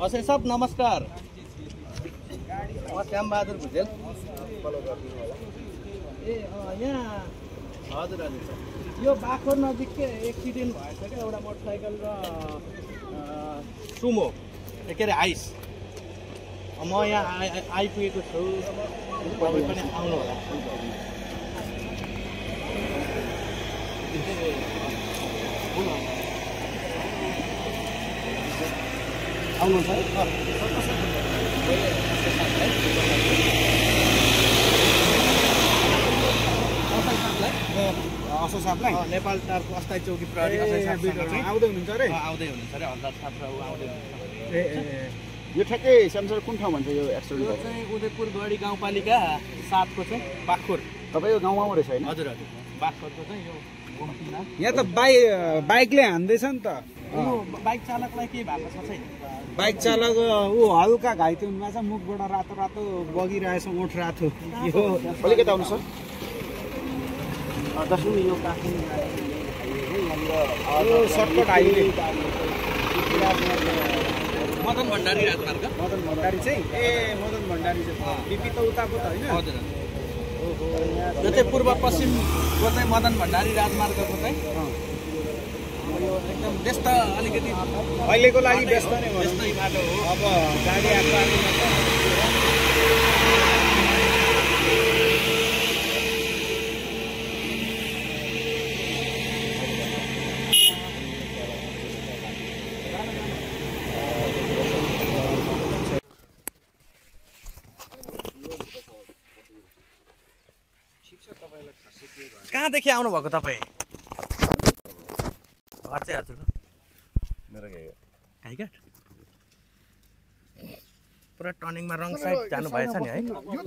कसै सब नमस्कार। म श्यामबहादुर भुजेल। यहाँ हजुर हजुर यो बाखर नजिकै एक्सिडेन्ट भएछ क्या एउटा मोटरसाइकल र सुमो के अरे आइस। म यहाँ आइपुगेको छु, तपाईँ पनि आउनु होला। आउनुहुन्छ असो साहबलाई नेपाल टारको अस्थायी चौकी प्रहरी असो साहबसँग आउँदै हुनुहुन्छ अरे? आउँदै हुनुहुन्छ अरे, हल्दार साहब र आउँदै हुनुहुन्छ। ए यो ठ्याक्कै स्यामसर कुन ठाउँ भन्छ यो एक्सिडेन्ट? यो चाहिँ उदयपुर गढी गाउँपालिका 7 को चाहिँ बाखुर। तपाईँको गाउँमा रहेछ होइन? हजुर हजुर, बाखुरको चाहिँ यो यहाँ त बाइकले हान्दैछ नि त। बाइक चालकलाई के भएको छ छैन? बाइक चालक ऊ हल्का घाइते हुनुभएको छ, मुखबाट रातो रातो बगिरहेछ, ओठ रातो। यो अलिकति आउनु सर। दसौँ यो काठमाडौँ सर्टकट हाइवे मदन भण्डारी राजमार्ग। मदन भण्डारी चाहिँ मदन भण्डारी चाहिँ बिपी त उताको त होइन? हजुर यो चाहिँ पूर्व पश्चिमको चाहिँ मदन भण्डारी राजमार्गको चाहिँ यो एकदम व्यस्त, अलिकति अहिलेको लागि व्यस्त नै व्यस्तै बाटो हो। अब गाडी आएको कहाँदेखि आउनुभएको तपाईँ? घर चाहिँ हजुर मेरो घाइघाट। पुरा टर्निङमा रङ साइड जानु भएछ नि है?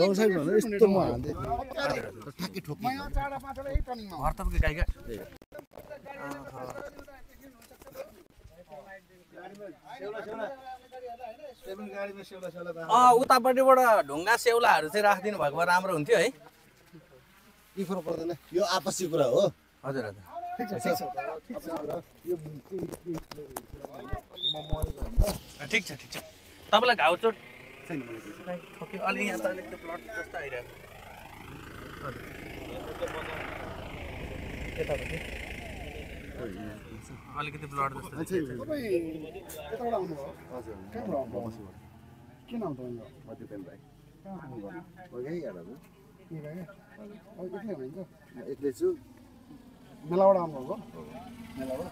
रङ साइड भन्नु यस्तो म हान्दै ठ्याक्कै ठोक्नु। घर तपाईँको घाइघाट। उतापट्टिबाट ढुङ्गा सेउलाहरू चाहिँ राखिदिनु भएको भए राम्रो हुन्थ्यो है। के फरक पर्दैन, यो आपसी कुरा हो। हजुर हजुर ठिक छ ठिक छ ठिक छ। तपाईँलाई घाउचोट छैन? ठोक्यो अलि, यहाँ त अलिकति ब्लड जस्तो आइरहेको। अलिकति ब्लड जस्तो। किन आउँछ एक्लै छु। मेलाबाट आउनुभएको? मेलाबाट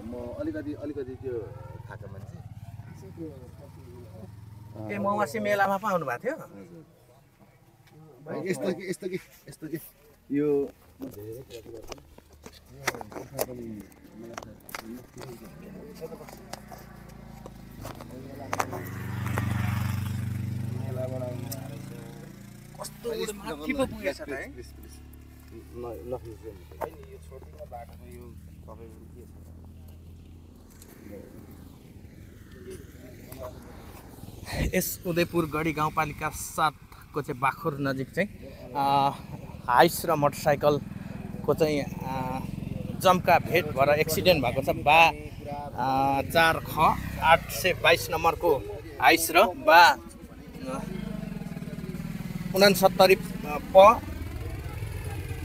म अलिकति त्यो थाका मान्छे। ए मवासी मेलामा पो आउनु भएको थियो? यस्तो कि यो कस्तो माथि पो पुगेछ त है? यस उदयपुर गढी गाउँपालिका 7 को चाहिँ बाखुर नजिक चाहिँ हाइस र मोटरसाइकलको चाहिँ जम्का भेट भएर एक्सिडेन्ट भएको छ। 4 ख 822 नम्बरको हाइस र 69 प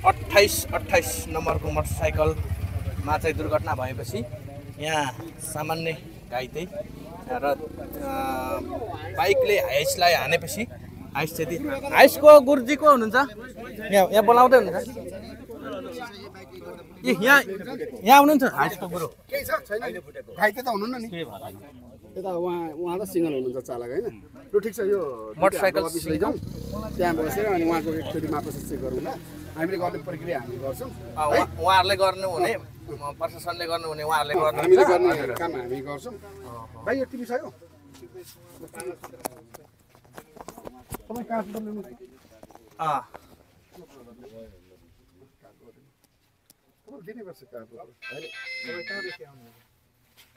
28 नम्बरको मोटरसाइकलमा चाहिँ दुर्घटना भएपछि यहाँ सामान्य घाइते र बाइकले हाइसलाई हानेपछि हाइस चाहिँ हाइसको गुरुजी को हुनुहुन्छ? यहाँ बोलाउँदै हुनुहुन्छ? ए यहाँ आउनुहुन्छ हाइसको गुरु? घाइते त हुनुहुन्न नि? यता उहाँ त सिङ्गल हुनुहुन्छ चालक होइन? लु ठिक छ, यो मोटरसाइकल अफिस लैजाउँ, त्यहाँ बसेर अनि उहाँको एकचोटि मापस चेक गरौँ ल। हामीले गर्ने प्रक्रिया हामी गर्छौँ। उहाँहरूले गर्नुहुने, प्रशासनले गर्नुहुने, उहाँहरूले हामीले गर्ने काम हामी गर्छौँ। भाइ यो टिभी छ यो? तपाईँ कहाँ लिनु? दिनुपर्छ कहाँ? तपाईँ कहाँदेखि आउनु?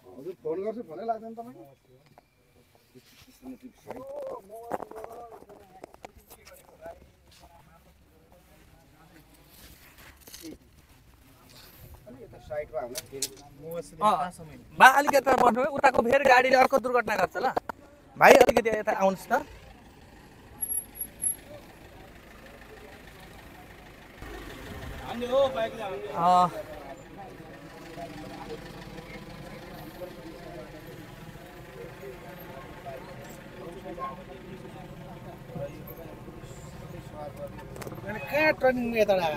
हजुर फोन गर्छु, फोनै लाग्दैन तपाईँको? बा अलिकति यता बढ्नु उताको फेरि गाडीले अर्को दुर्घटना गर्छ ल भाइ अलिकति यता आउनुहोस् त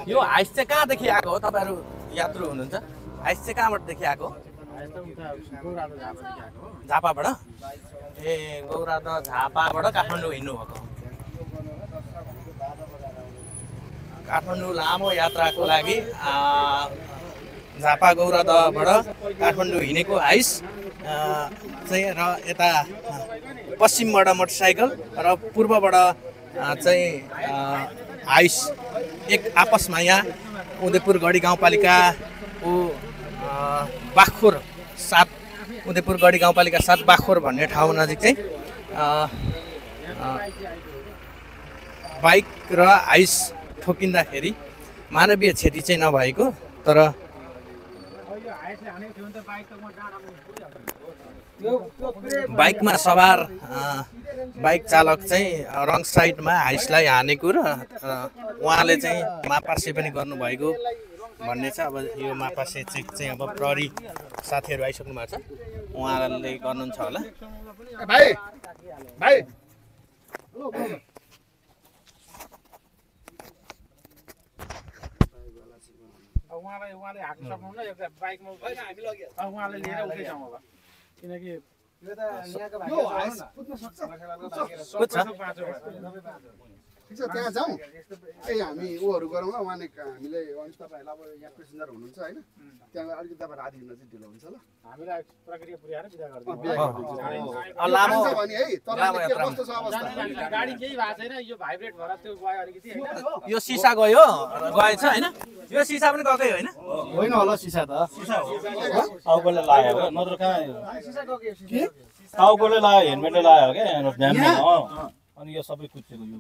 यो हाइस चाहिँ कहाँदेखि आएको हो तपाईँहरू यात्रु हुनुहुन्छ हाइस चाहिँ कहाँबाटदेखि आएको झापाबाट ए गौराद झापाबाट काठमाडौँ हिँड्नुभएको काठमाडौँ लामो यात्राको लागि झापा गौरादबाट काठमाडौँ हिँडेको हाइस चाहिँ र यता पश्चिमबाट मोटरसाइकल र पूर्वबाट चाहिँ हाइस एक आपसमा यहाँ उदयपुर गढी गाउँपालिकाको बाखोर 7 उदयपुर गढी गाउँपालिका 7 बाखोर भन्ने ठाउँ नजिक चाहिँ बाइक र हाइस ठोकिँदाखेरि मानवीय क्षति चाहिँ नभएको तर बाइकमा सवार बाइक चालक चाहिँ रङ साइडमा हाइसलाई हानेको र उहाँले चाहिँ मापासे पनि गर्नुभएको भन्ने छ। अब यो मापासे चेक चाहिँ अब प्रहरी साथीहरू आइसक्नु भएको छ उहाँले गर्नुहुन्छ होला। भाइ भाइ उहाँले हाक्न सक्नुहुन्न एउटा बाइकमा उहाँले लिएर उतै जाउँ होला किनकि ठिक छ त्यहाँ जाउँ हामी ऊहरू गरौँ ल उहाँले हामीले तपाईँहरूलाई अब यहाँ पेसेन्जर हुनुहुन्छ होइन त्यहाँ अलिकति तपाईँ राति हिँड्न चाहिँ ढिलो हुन्छ ल हामीलाई प्रक्रिया पुर्याएर बिदा गरिदिनु गाडी केही भएको छैन यो भाइब्रेट भएर त्यो गयो अलिकति यो सिसा गयो गएछ होइन यो सिसा पनि गएकै होइन होइन होला सिसा त टाउकोले लाग्यो नत्र कहाँ टाउकोले लाग्यो हेलमेटले लाग्यो क्या ध्यान अनि यो सबै कुच्चेको यो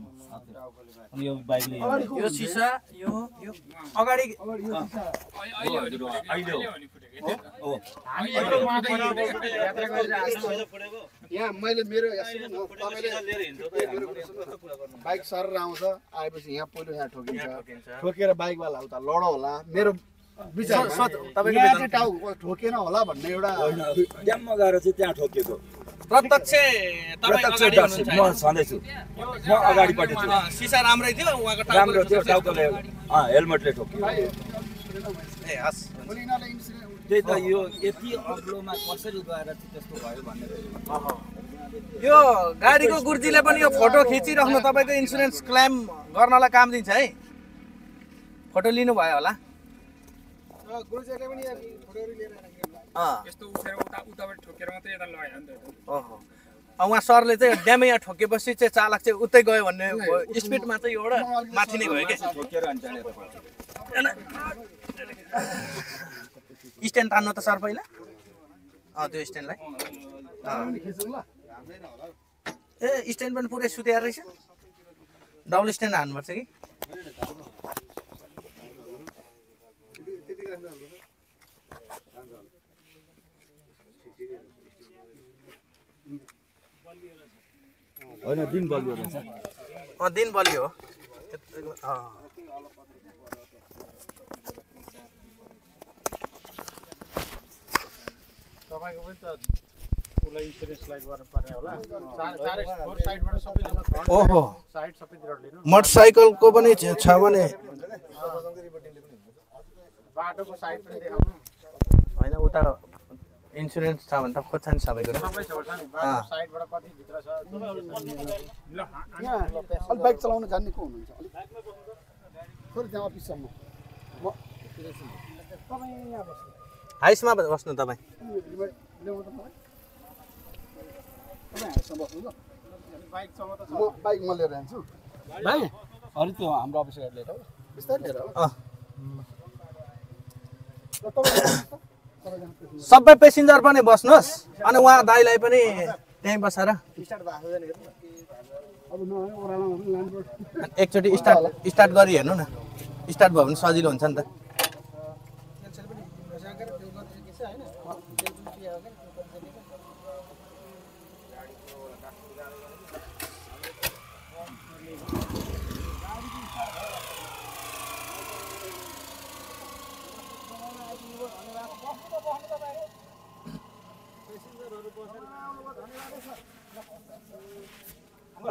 अनि यो बाइकले यो सिसा यो अगाडि यहाँ मैले मेरो बाइक सर आउँछ आएपछि यहाँ पहिलो यहाँ ठोकिन्छ ठोकेर बाइकवाला उता लडो होला मेरो विचार टाउको ठोकेन होला भन्ने एउटा ड्याममा गएर चाहिँ त्यहाँ ठोकिएको प्रत्यक्ष म छँदैछु म अगाडिपट्टि छु सिसा राम्रै थियो उहाँको राम्रो थियो टाउकोले हेलमेटले ठोक्यो ए हस् त्यही त यो यति अग्लोमा कसरी गएर चाहिँ त्यस्तो भयो भन्ने यो गाडीको गुर्जीले पनि यो फोटो खिचिराख्नु तपाईँको इन्सुरेन्स क्लेम गर्नलाई काम दिन्छ है फोटो लिनु भयो होला उहाँ सरले चाहिँ ड्यामै यहाँ ठोकेपछि चाहिँ चालक चाहिँ उतै गयो भन्ने स्पिडमा चाहिँ एउटा माथि नै भयो क्या स्ट्यान्ड तान्नु त सर पहिला त्यो स्ट्यान्डलाई ए स्ट्यान्ड पनि पुरै सुत्याएर रहेछ डबल स्ट्यान्ड हान्नुपर्छ कि होइन दिन बलियो रहेछ दिन बलियो हो तपाईको पनि त उसलाई इन्सुरेन्सलाई गर्नुपर्ने होला चारै फोर साइडबाट सबैले ओहो साइड सबैतिर लिनु मोटरसाइकलको पनि छ भने बाटोको साइड पनि देखाउनु होइन उता इन्सुरेन्स छ भने त खोज्छ नि सबैको सबै छ नि बाटो साइडबाट कति भित्र छ अलि बाइक चलाउन जान्ने को हुनुहुन्छ अलि थोरै त्यहाँ अफिससम्म म तपाईँ यहाँ बस्नु हाइसमा बस्नु तपाईँ बाइक म लिएर जान्छु भाइ अरू त्यो हाम्रो अफिस गाडी लिएर बिस्तारै लिएर सबै पेसेन्जर पनि बस्नुहोस् अनि उहाँ दाइलाई पनि त्यहीँ बसेर एकचोटि स्टार्ट गरी हेर्नु न स्टार्ट भयो भने सजिलो हुन्छ नि त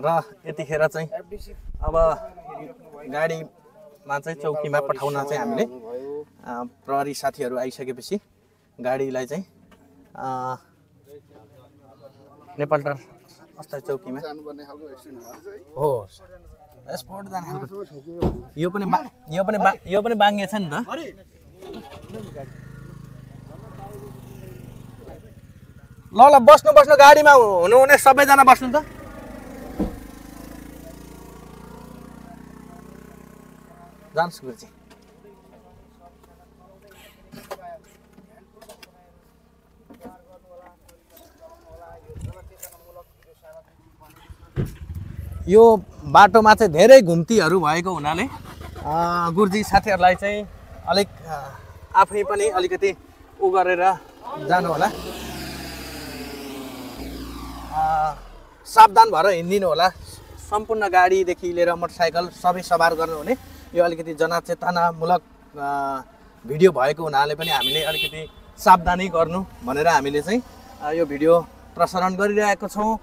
र यतिखेर चाहिँ अब गाडीमा चाहिँ चौकीमा पठाउन चाहिँ हामीले प्रहरी साथीहरू आइसकेपछि गाडीलाई चाहिँ नेपालटार अस्थायी चौकीमा हो स्पोर्ट जाने खालको यो पनि बाङ्गे छ नि त ल बस्नु गाडीमा हुनुहुने सबैजना बस्नु त जान्छ गुरुजी यो बाटोमा चाहिँ धेरै घुम्तीहरू भएको हुनाले गुरुजी साथीहरूलाई चाहिँ अलिक आफै पनि अलिकति उ गरेर जानु होला सावधान भएर हिँडिदिनु होला सम्पूर्ण गाडीदेखि लिएर मोटरसाइकल सबै सवार गर्नुहुने यो अलिकति जनचेतनामूलक भिडियो भएको हुनाले पनि हामीले अलिकति सावधानी गर्नु भनेर हामीले चाहिँ यो भिडियो प्रसारण गरिरहेको छौँ।